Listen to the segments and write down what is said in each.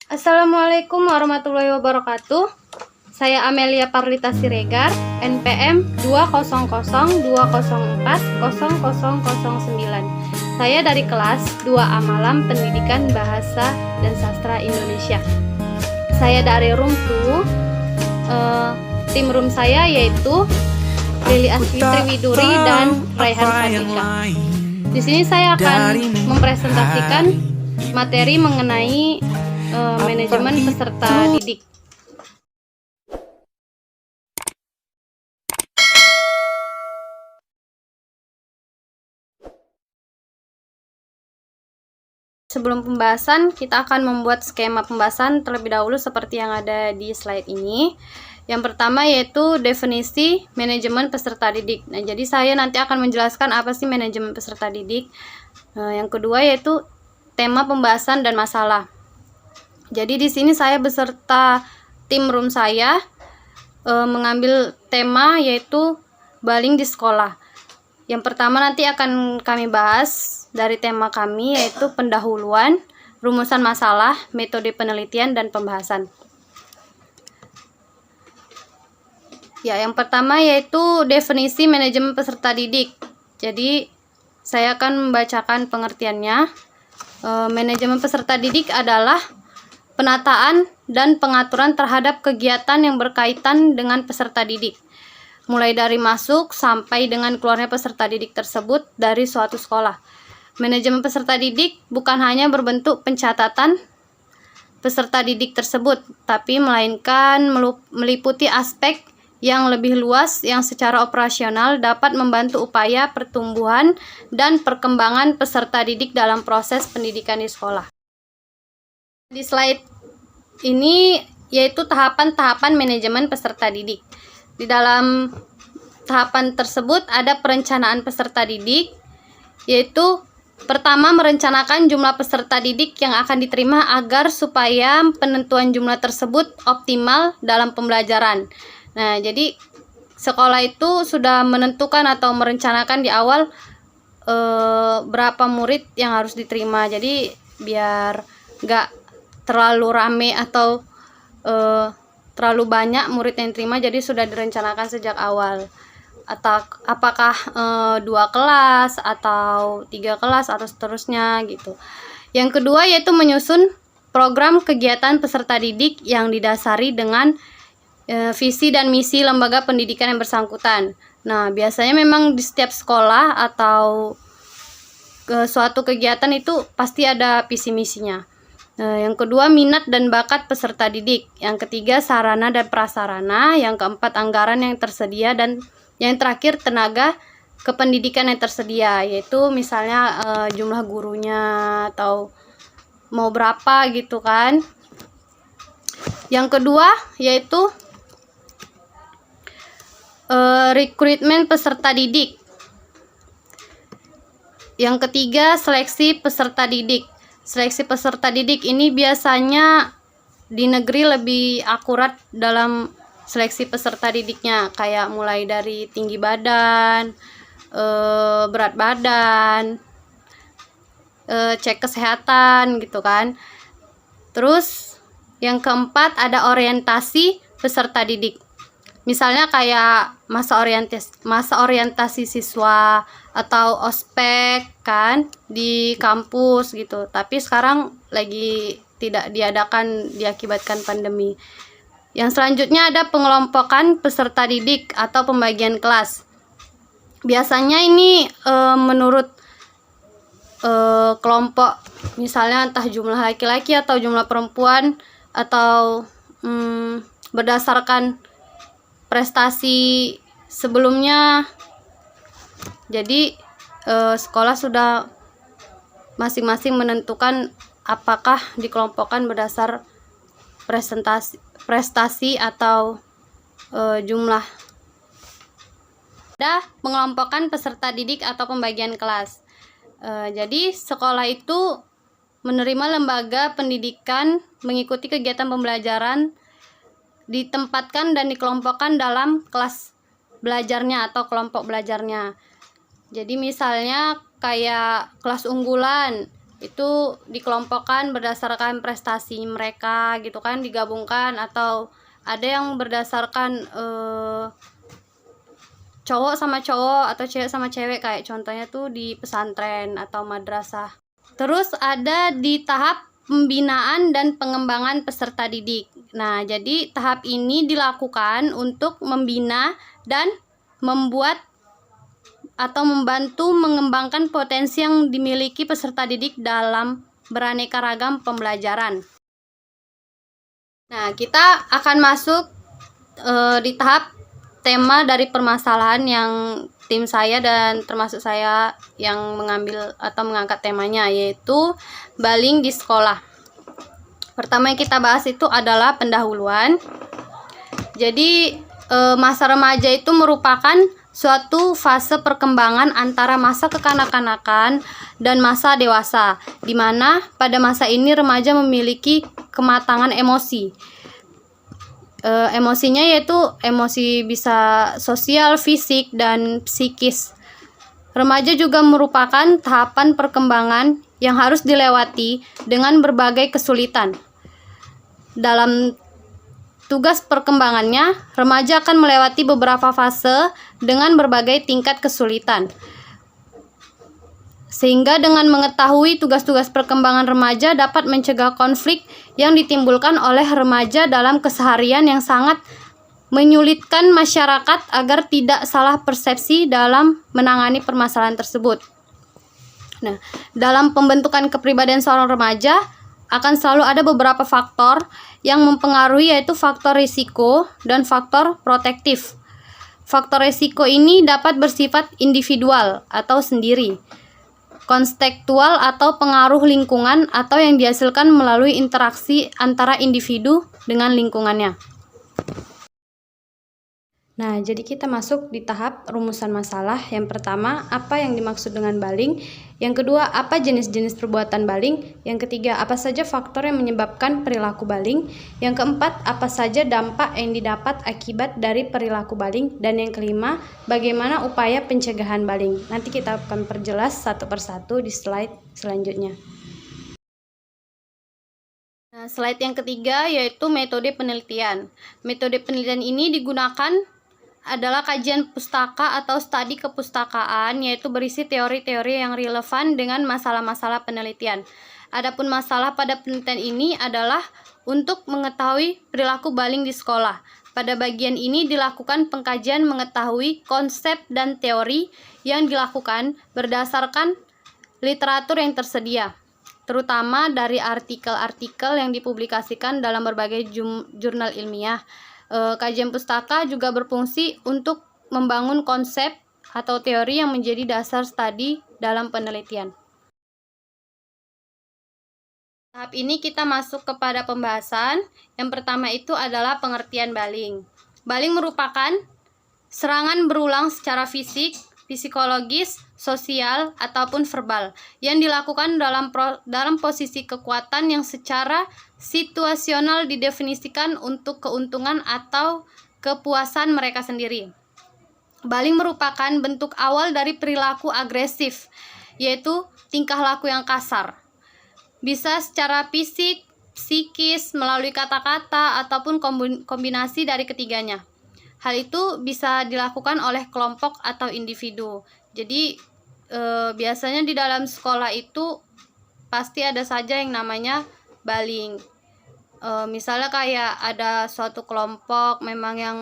Assalamualaikum warahmatullahi wabarakatuh. Saya Amelia Parlita Siregar, NPM 20040040009. Saya dari kelas 2A Malam Pendidikan Bahasa dan Sastra Indonesia. Saya dari room 2. Tim room saya yaitu Lili Asfitri Widuri dan Raihan Fatika. Di sini saya akan mempresentasikan materi mengenai manajemen peserta didik. Sebelum pembahasan, kita akan membuat skema pembahasan terlebih dahulu seperti yang ada di slide ini. Yang pertama yaitu definisi manajemen peserta didik. Nah, jadi saya nanti akan menjelaskan apa sih manajemen peserta didik. Yang kedua yaitu tema pembahasan dan masalah. Jadi di sini saya beserta tim room saya mengambil tema yaitu baling di sekolah. Yang pertama nanti akan kami bahas dari tema kami yaitu pendahuluan, rumusan masalah, metode penelitian, dan pembahasan. Ya, yang pertama yaitu definisi manajemen peserta didik. Jadi saya akan membacakan pengertiannya. Manajemen peserta didik adalah penataan dan pengaturan terhadap kegiatan yang berkaitan dengan peserta didik, mulai dari masuk sampai dengan keluarnya peserta didik tersebut dari suatu sekolah. Manajemen peserta didik bukan hanya berbentuk pencatatan peserta didik tersebut, tapi melainkan meliputi aspek yang lebih luas yang secara operasional dapat membantu upaya pertumbuhan dan perkembangan peserta didik dalam proses pendidikan di sekolah. Di slide ini yaitu tahapan-tahapan manajemen peserta didik. Di dalam tahapan tersebut ada perencanaan peserta didik, yaitu pertama merencanakan jumlah peserta didik yang akan diterima agar supaya penentuan jumlah tersebut optimal dalam pembelajaran. Nah, jadi sekolah itu sudah menentukan atau merencanakan di awal berapa murid yang harus diterima. Jadi biar nggak terlalu rame atau terlalu banyak murid yang diterima, jadi sudah direncanakan sejak awal. Atau apakah 2 kelas atau 3 kelas atau seterusnya gitu. Yang kedua yaitu menyusun program kegiatan peserta didik yang didasari dengan visi dan misi lembaga pendidikan yang bersangkutan. Nah, biasanya memang di setiap sekolah atau suatu kegiatan itu pasti ada visi misinya. Yang kedua minat dan bakat peserta didik. Yang ketiga sarana dan prasarana. Yang keempat anggaran yang tersedia, dan yang terakhir tenaga kependidikan yang tersedia, yaitu misalnya jumlah gurunya atau mau berapa gitu kan. Yang kedua yaitu rekrutmen peserta didik. Yang ketiga seleksi peserta didik. Seleksi peserta didik ini biasanya di negeri lebih akurat dalam seleksi peserta didiknya, kayak mulai dari tinggi badan, berat badan, cek kesehatan gitu kan. Terus yang keempat ada orientasi peserta didik. Misalnya kayak masa orientasi siswa atau ospek kan di kampus gitu. Tapi sekarang lagi tidak diadakan diakibatkan pandemi. Yang selanjutnya ada pengelompokan peserta didik atau pembagian kelas. Biasanya ini menurut kelompok, misalnya entah jumlah laki-laki atau jumlah perempuan, atau berdasarkan prestasi sebelumnya. Jadi sekolah sudah masing-masing menentukan apakah dikelompokkan berdasar prestasi atau jumlah. Ada pengelompokan peserta didik atau pembagian kelas. Jadi sekolah itu menerima lembaga pendidikan mengikuti kegiatan pembelajaran, ditempatkan dan dikelompokkan dalam kelas belajarnya atau kelompok belajarnya. Jadi misalnya kayak kelas unggulan itu dikelompokkan berdasarkan prestasi mereka gitu kan, digabungkan, atau ada yang berdasarkan cowok sama cowok atau cewek sama cewek, kayak contohnya tuh di pesantren atau madrasah. Terus ada di tahap pembinaan dan pengembangan peserta didik. Nah, jadi tahap ini dilakukan untuk membina dan membuat atau membantu mengembangkan potensi yang dimiliki peserta didik dalam beraneka ragam pembelajaran. Nah, kita akan masuk di tahap tema dari permasalahan yang tim saya dan termasuk saya yang mengambil atau mengangkat temanya, yaitu baling di sekolah. Pertama yang kita bahas itu adalah pendahuluan. Jadi masa remaja itu merupakan suatu fase perkembangan antara masa kekanak-kanakan dan masa dewasa, di mana pada masa ini remaja memiliki kematangan emosi. Emosinya yaitu emosi bisa sosial, fisik, dan psikis. Remaja juga merupakan tahapan perkembangan yang harus dilewati dengan berbagai kesulitan. Dalam tugas perkembangannya, remaja akan melewati beberapa fase dengan berbagai tingkat kesulitan. Sehingga dengan mengetahui tugas-tugas perkembangan remaja dapat mencegah konflik yang ditimbulkan oleh remaja dalam keseharian yang sangat menyulitkan masyarakat agar tidak salah persepsi dalam menangani permasalahan tersebut. Nah, dalam pembentukan kepribadian seorang remaja akan selalu ada beberapa faktor yang mempengaruhi, yaitu faktor risiko dan faktor protektif. Faktor risiko ini dapat bersifat individual atau sendiri, kontekstual atau pengaruh lingkungan, atau yang dihasilkan melalui interaksi antara individu dengan lingkungannya. Nah, jadi kita masuk di tahap rumusan masalah. Yang pertama, apa yang dimaksud dengan baling? Yang kedua, apa jenis-jenis perbuatan baling? Yang ketiga, apa saja faktor yang menyebabkan perilaku baling? Yang keempat, apa saja dampak yang didapat akibat dari perilaku baling? Dan yang kelima, bagaimana upaya pencegahan baling? Nanti kita akan perjelas satu persatu di slide selanjutnya. Nah, slide yang ketiga yaitu metode penelitian. Metode penelitian ini digunakan adalah kajian pustaka atau studi kepustakaan, yaitu berisi teori-teori yang relevan dengan masalah-masalah penelitian. Adapun masalah pada penelitian ini adalah untuk mengetahui perilaku baling di sekolah. Pada bagian ini dilakukan pengkajian mengetahui konsep dan teori yang dilakukan berdasarkan literatur yang tersedia, terutama dari artikel-artikel yang dipublikasikan dalam berbagai jurnal ilmiah. Kajian pustaka juga berfungsi untuk membangun konsep atau teori yang menjadi dasar studi dalam penelitian. Tahap ini kita masuk kepada pembahasan. Yang pertama itu adalah pengertian baling. Baling merupakan serangan berulang secara fisik, psikologis, sosial, ataupun verbal yang dilakukan dalam posisi kekuatan yang secara situasional didefinisikan untuk keuntungan atau kepuasan mereka sendiri. Baling merupakan bentuk awal dari perilaku agresif, yaitu tingkah laku yang kasar. Bisa secara fisik, psikis, melalui kata-kata, ataupun kombinasi dari ketiganya. Hal itu bisa dilakukan oleh kelompok atau individu. Jadi biasanya di dalam sekolah itu pasti ada saja yang namanya baling. Misalnya kayak ada suatu kelompok memang yang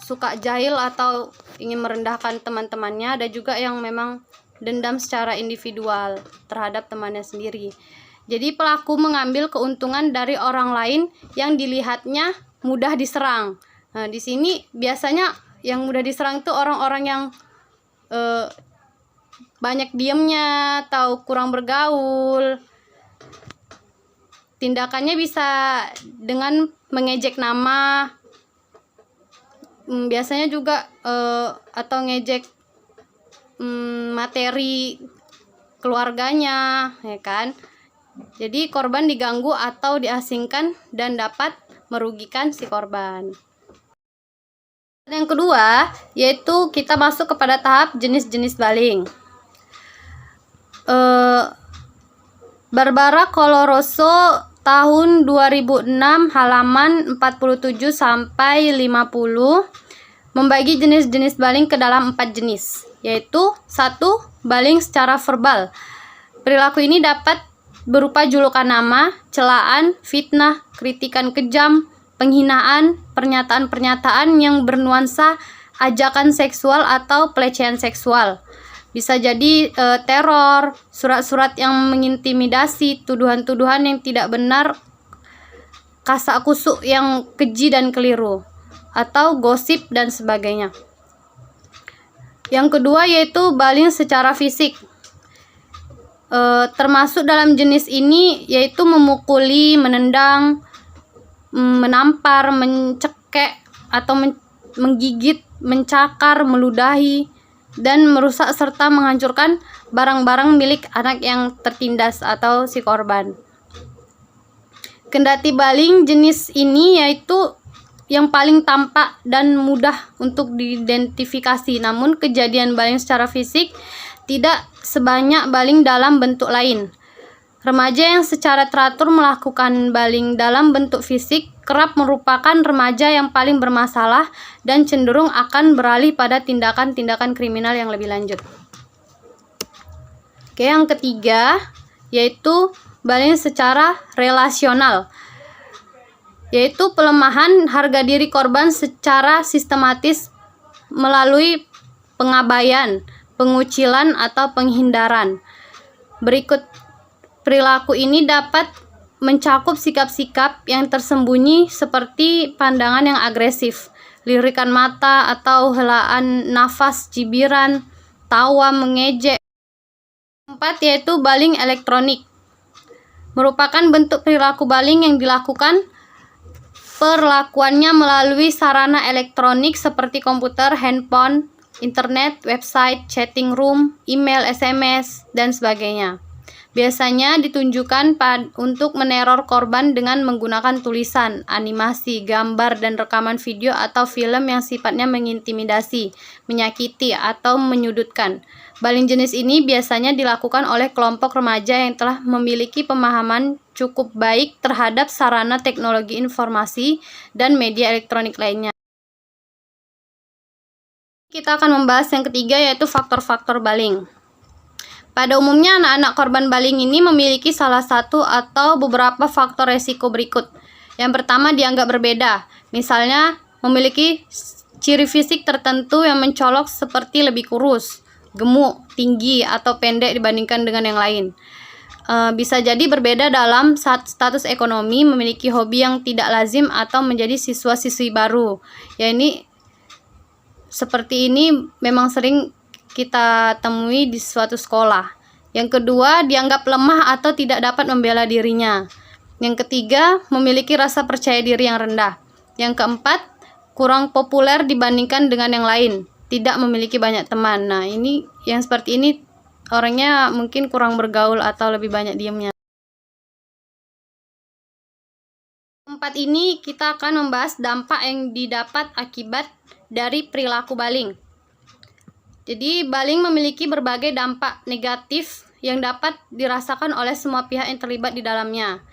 suka jahil atau ingin merendahkan teman-temannya, ada juga yang memang dendam secara individual terhadap temannya sendiri. Jadi pelaku mengambil keuntungan dari orang lain yang dilihatnya mudah diserang. Nah, di sini biasanya yang mudah diserang itu orang-orang yang banyak diamnya atau kurang bergaul. Tindakannya bisa dengan mengejek nama, biasanya juga atau ngejek materi keluarganya, ya kan? Jadi korban diganggu atau diasingkan dan dapat merugikan si korban. Yang kedua, yaitu kita masuk kepada tahap jenis-jenis baling. Barbara Coloroso tahun 2006 halaman 47 sampai 50 membagi jenis-jenis baling ke dalam 4 jenis, yaitu 1. Baling secara verbal. Perilaku ini dapat berupa julukan nama, celaan, fitnah, kritikan kejam, penghinaan, pernyataan-pernyataan yang bernuansa ajakan seksual atau pelecehan seksual. Bisa jadi teror, surat-surat yang mengintimidasi, tuduhan-tuduhan yang tidak benar, kasak kusuk yang keji dan keliru, atau gosip dan sebagainya. Yang kedua yaitu baling secara fisik. Termasuk dalam jenis ini yaitu memukuli, menendang, menampar, mencekek atau menggigit, mencakar, meludahi, dan merusak serta menghancurkan barang-barang milik anak yang tertindas atau si korban. Kendati baling jenis ini yaitu yang paling tampak dan mudah untuk diidentifikasi, namun kejadian baling secara fisik tidak sebanyak baling dalam bentuk lain. Remaja yang secara teratur melakukan baling dalam bentuk fisik kerap merupakan remaja yang paling bermasalah dan cenderung akan beralih pada tindakan-tindakan kriminal yang lebih lanjut. Oke, yang ketiga yaitu baling secara relasional, yaitu pelemahan harga diri korban secara sistematis melalui pengabaian, pengucilan, atau penghindaran. Berikut perilaku ini dapat mencakup sikap-sikap yang tersembunyi seperti pandangan yang agresif, lirikan mata atau helaan nafas, cibiran, tawa, mengejek. 4 yaitu baling elektronik. Merupakan bentuk perilaku baling yang dilakukan perlakuannya melalui sarana elektronik seperti komputer, handphone, internet, website, chatting room, email, SMS, dan sebagainya. Biasanya ditunjukkan untuk meneror korban dengan menggunakan tulisan, animasi, gambar, dan rekaman video atau film yang sifatnya mengintimidasi, menyakiti, atau menyudutkan. Baling jenis ini biasanya dilakukan oleh kelompok remaja yang telah memiliki pemahaman cukup baik terhadap sarana teknologi informasi dan media elektronik lainnya. Kita akan membahas yang ketiga yaitu faktor-faktor baling. Pada umumnya anak-anak korban baling ini memiliki salah satu atau beberapa faktor resiko berikut. Yang pertama dianggap berbeda, misalnya memiliki ciri fisik tertentu yang mencolok seperti lebih kurus, gemuk, tinggi, atau pendek dibandingkan dengan yang lain. Bisa jadi berbeda dalam status ekonomi, memiliki hobi yang tidak lazim, atau menjadi siswa-siswi baru. Ya, ini seperti ini memang sering kita temui di suatu sekolah. Yang kedua, dianggap lemah atau tidak dapat membela dirinya. Yang ketiga, memiliki rasa percaya diri yang rendah. Yang keempat, kurang populer dibandingkan dengan yang lain, tidak memiliki banyak teman. Nah, ini yang seperti ini orangnya mungkin kurang bergaul atau lebih banyak diamnya. Keempat ini kita akan membahas dampak yang didapat akibat dari perilaku baling. Jadi baling memiliki berbagai dampak negatif yang dapat dirasakan oleh semua pihak yang terlibat di dalamnya.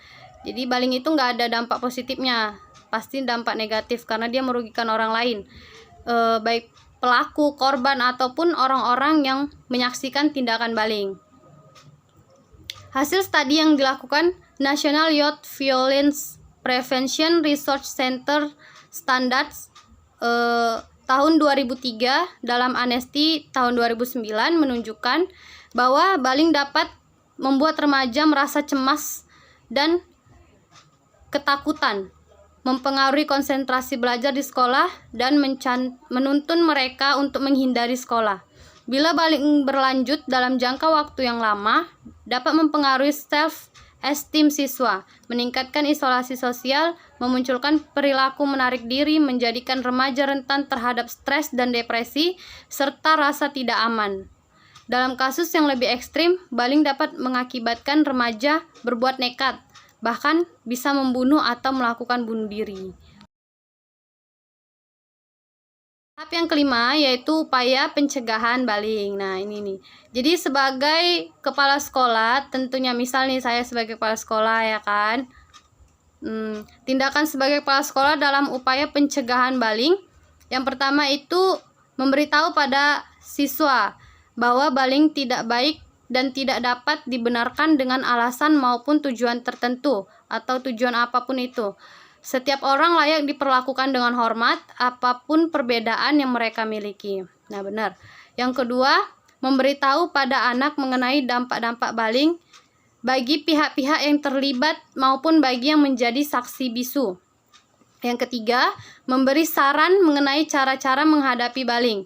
Jadi baling itu nggak ada dampak positifnya, pasti dampak negatif karena dia merugikan orang lain, baik pelaku, korban, ataupun orang-orang yang menyaksikan tindakan baling. Hasil studi yang dilakukan National Youth Violence Prevention Research Center Standards tahun 2003 dalam Amnesty tahun 2009 menunjukkan bahwa baling dapat membuat remaja merasa cemas dan ketakutan, mempengaruhi konsentrasi belajar di sekolah, dan menuntun mereka untuk menghindari sekolah. Bila baling berlanjut dalam jangka waktu yang lama, dapat mempengaruhi self-esteem siswa, meningkatkan isolasi sosial, memunculkan perilaku menarik diri, menjadikan remaja rentan terhadap stres dan depresi, serta rasa tidak aman. Dalam kasus yang lebih ekstrim, baling dapat mengakibatkan remaja berbuat nekat, bahkan bisa membunuh atau melakukan bunuh diri. Tahap yang kelima yaitu upaya pencegahan bullying. Nah, ini nih. Jadi sebagai kepala sekolah, tentunya misal nih saya sebagai kepala sekolah ya kan. Tindakan sebagai kepala sekolah dalam upaya pencegahan bullying. Yang pertama itu memberitahu pada siswa bahwa bullying tidak baik dan tidak dapat dibenarkan dengan alasan maupun tujuan tertentu atau tujuan apapun itu. Setiap orang layak diperlakukan dengan hormat, apapun perbedaan yang mereka miliki. Nah, benar. Yang kedua, memberitahu pada anak mengenai dampak-dampak bullying bagi pihak-pihak yang terlibat maupun bagi yang menjadi saksi bisu. Yang ketiga, memberi saran mengenai cara-cara menghadapi bullying.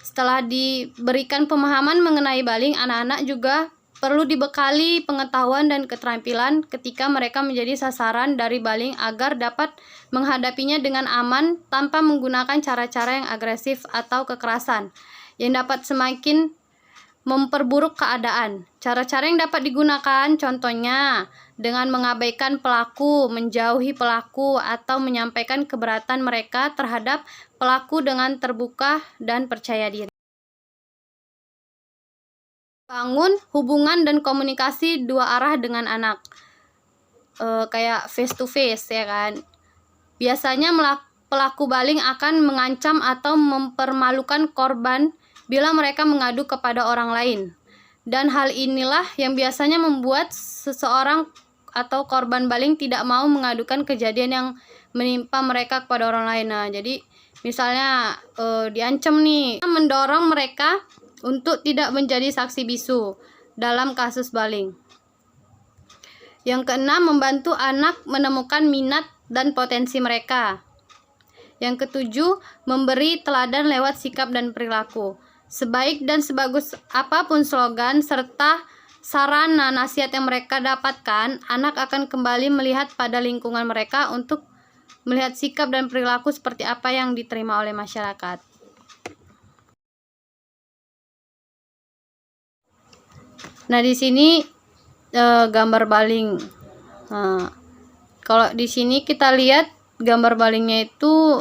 Setelah diberikan pemahaman mengenai bullying, anak-anak juga perlu dibekali pengetahuan dan keterampilan ketika mereka menjadi sasaran dari bullying agar dapat menghadapinya dengan aman tanpa menggunakan cara-cara yang agresif atau kekerasan yang dapat semakin memperburuk keadaan. Cara-cara yang dapat digunakan contohnya dengan mengabaikan pelaku, menjauhi pelaku, atau menyampaikan keberatan mereka terhadap pelaku dengan terbuka dan percaya diri. Bangun hubungan dan komunikasi dua arah dengan anak, kayak face to face ya kan. Biasanya pelaku bullying akan mengancam atau mempermalukan korban bila mereka mengadu kepada orang lain. Dan hal inilah yang biasanya membuat seseorang atau korban bullying tidak mau mengadukan kejadian yang menimpa mereka kepada orang lain. Nah, jadi misalnya diancam nih, mendorong mereka untuk tidak menjadi saksi bisu dalam kasus bullying. Yang keenam, membantu anak menemukan minat dan potensi mereka. Yang ketujuh, memberi teladan lewat sikap dan perilaku. Sebaik dan sebagus apapun slogan serta sarana nasihat yang mereka dapatkan, anak akan kembali melihat pada lingkungan mereka untuk melihat sikap dan perilaku seperti apa yang diterima oleh masyarakat. Nah, di sini gambar bullying. Nah, kalau di sini kita lihat gambar bullyingnya itu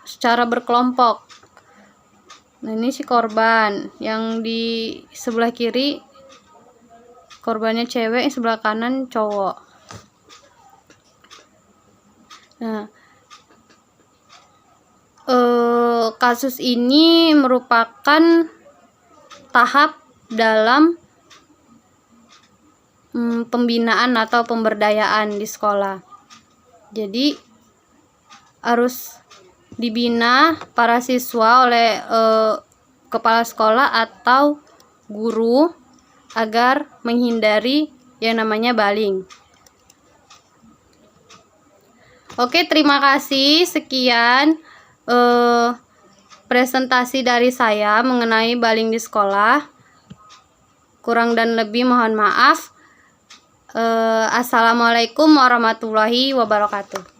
secara berkelompok. Nah, ini si korban yang di sebelah kiri korbannya cewek, yang sebelah kanan cowok. Nah, kasus ini merupakan tahap dalam pembinaan atau pemberdayaan di sekolah. Jadi harus dibina para siswa oleh kepala sekolah atau guru agar menghindari yang namanya bullying. Oke, terima kasih. Sekian presentasi dari saya mengenai bullying di sekolah. Kurang dan lebih mohon maaf. Assalamualaikum warahmatullahi wabarakatuh.